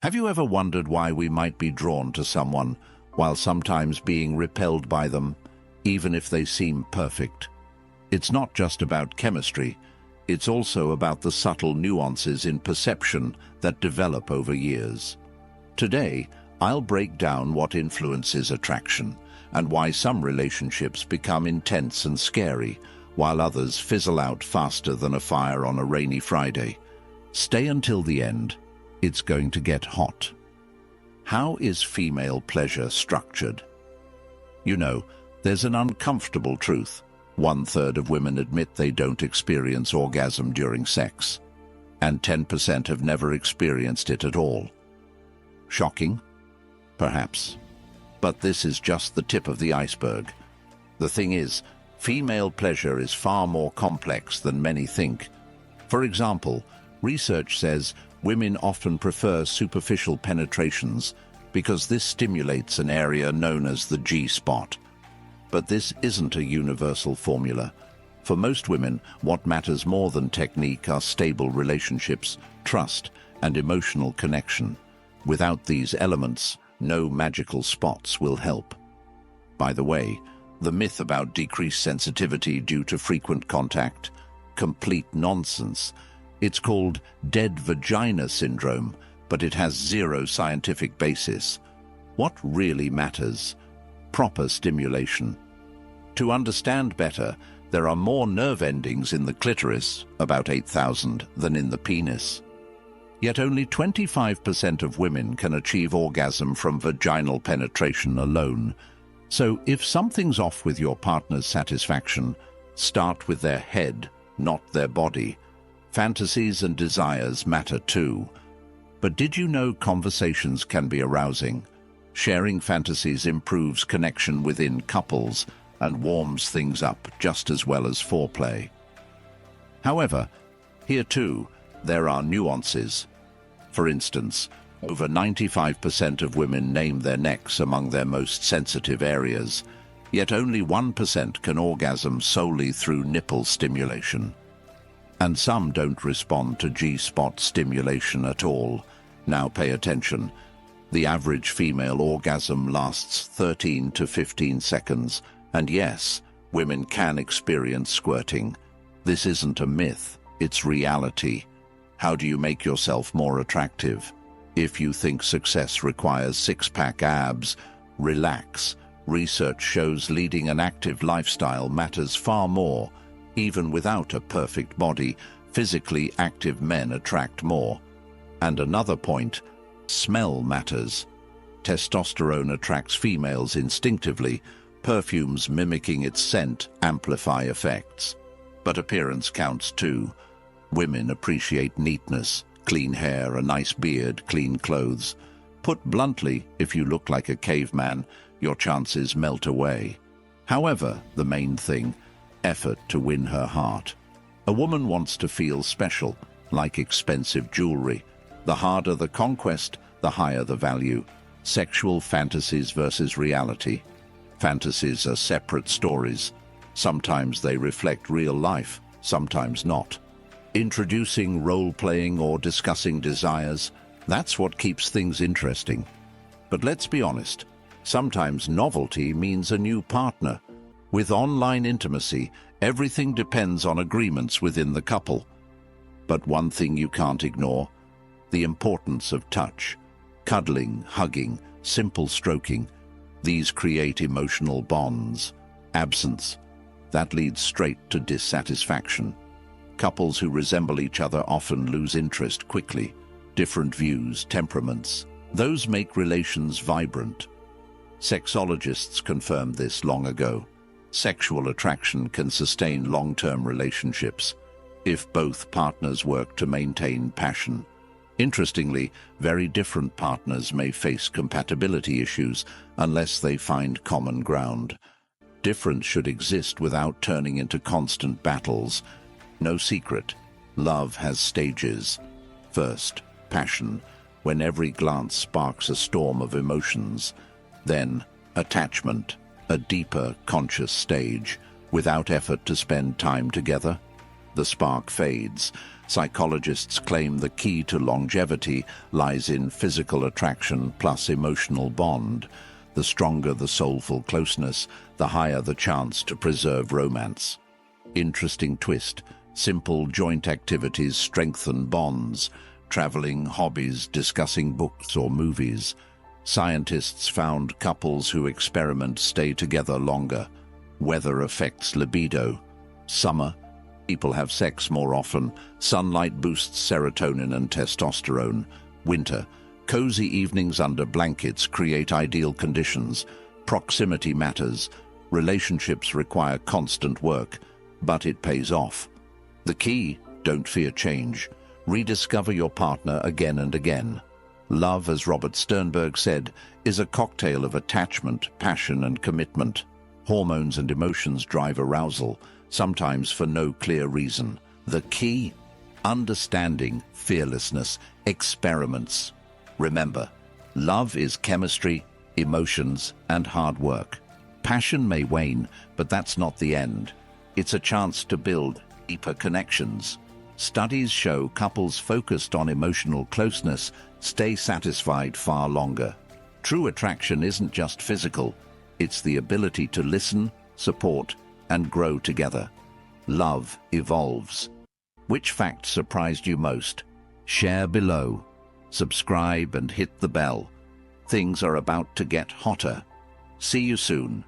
Have you ever wondered why we might be drawn to someone while sometimes being repelled by them, even if they seem perfect? It's not just about chemistry, it's also about the subtle nuances in perception that develop over years. Today, I'll break down what influences attraction and why some relationships become intense and scary, while others fizzle out faster than a fire on a rainy Friday. Stay until the end. It's going to get hot. How is female pleasure structured? You know, there's an uncomfortable truth. 1/3 of women admit they don't experience orgasm during sex, and 10% have never experienced it at all. Shocking? Perhaps. But this is just the tip of the iceberg. The thing is, female pleasure is far more complex than many think. For example, research says women often prefer superficial penetrations because this stimulates an area known as the G-spot. But this isn't a universal formula. For most women, what matters more than technique are stable relationships, trust, and emotional connection. Without these elements, no magical spots will help. By the way, the myth about decreased sensitivity due to frequent contact, complete nonsense. It's called dead vagina syndrome, but it has zero scientific basis. What really matters? Proper stimulation. To understand better, there are more nerve endings in the clitoris, about 8,000, than in the penis. Yet only 25% of women can achieve orgasm from vaginal penetration alone. So if something's off with your partner's satisfaction, start with their head, not their body. Fantasies and desires matter too. But did you know conversations can be arousing? Sharing fantasies improves connection within couples and warms things up just as well as foreplay. However, here too, there are nuances. For instance, over 95% of women name their necks among their most sensitive areas, yet only 1% can orgasm solely through nipple stimulation. And some don't respond to G-spot stimulation at all. Now pay attention. The average female orgasm lasts 13 to 15 seconds, and yes, women can experience squirting. This isn't a myth, it's reality. How do you make yourself more attractive? If you think success requires six-pack abs, relax. Research shows leading an active lifestyle matters far more. Even without a perfect body, physically active men attract more. And another point, smell matters. Testosterone attracts females instinctively. Perfumes mimicking its scent amplify effects. But appearance counts too. Women appreciate neatness, clean hair, a nice beard, clean clothes. Put bluntly, if you look like a caveman, your chances melt away. However, the main thing, effort to win her heart. A woman wants to feel special, like expensive jewelry. The harder the conquest, the higher the value. Sexual fantasies versus reality. Fantasies are separate stories. Sometimes they reflect real life, sometimes not. Introducing role-playing or discussing desires, that's what keeps things interesting. But let's be honest, sometimes novelty means a new partner. With online intimacy, everything depends on agreements within the couple. But one thing you can't ignore, the importance of touch. Cuddling, hugging, simple stroking. These create emotional bonds. Absence, that leads straight to dissatisfaction. Couples who resemble each other often lose interest quickly. Different views, temperaments, those make relations vibrant. Sexologists confirmed this long ago. Sexual attraction can sustain long-term relationships if both partners work to maintain passion. Interestingly, very different partners may face compatibility issues unless they find common ground. Difference should exist without turning into constant battles. No secret, love has stages. First, passion, when every glance sparks a storm of emotions. Then, attachment, a deeper, conscious stage, without effort to spend time together. the spark fades. Psychologists claim the key to longevity lies in physical attraction plus emotional bond. The stronger the soulful closeness, the higher the chance to preserve romance. Interesting twist. Simple joint activities strengthen bonds. Traveling, hobbies, discussing books or movies. Scientists found couples who experiment stay together longer. Weather affects libido. Summer, people have sex more often. Sunlight boosts serotonin and testosterone. Winter, cozy evenings under blankets create ideal conditions. Proximity matters. Relationships require constant work, but it pays off. The key, don't fear change. Rediscover your partner again and again. Love, as Robert Sternberg said, is a cocktail of attachment, passion, and commitment. Hormones and emotions drive arousal, sometimes for no clear reason. The key? Understanding, fearlessness, experiments. Remember, love is chemistry, emotions, and hard work. Passion may wane, but that's not the end. It's a chance to build deeper connections. Studies show couples focused on emotional closeness stay satisfied far longer. True attraction isn't just physical, it's the ability to listen, support, and grow together. Love evolves. Which fact surprised you most? Share below. Subscribe and hit the bell. Things are about to get hotter. See you soon.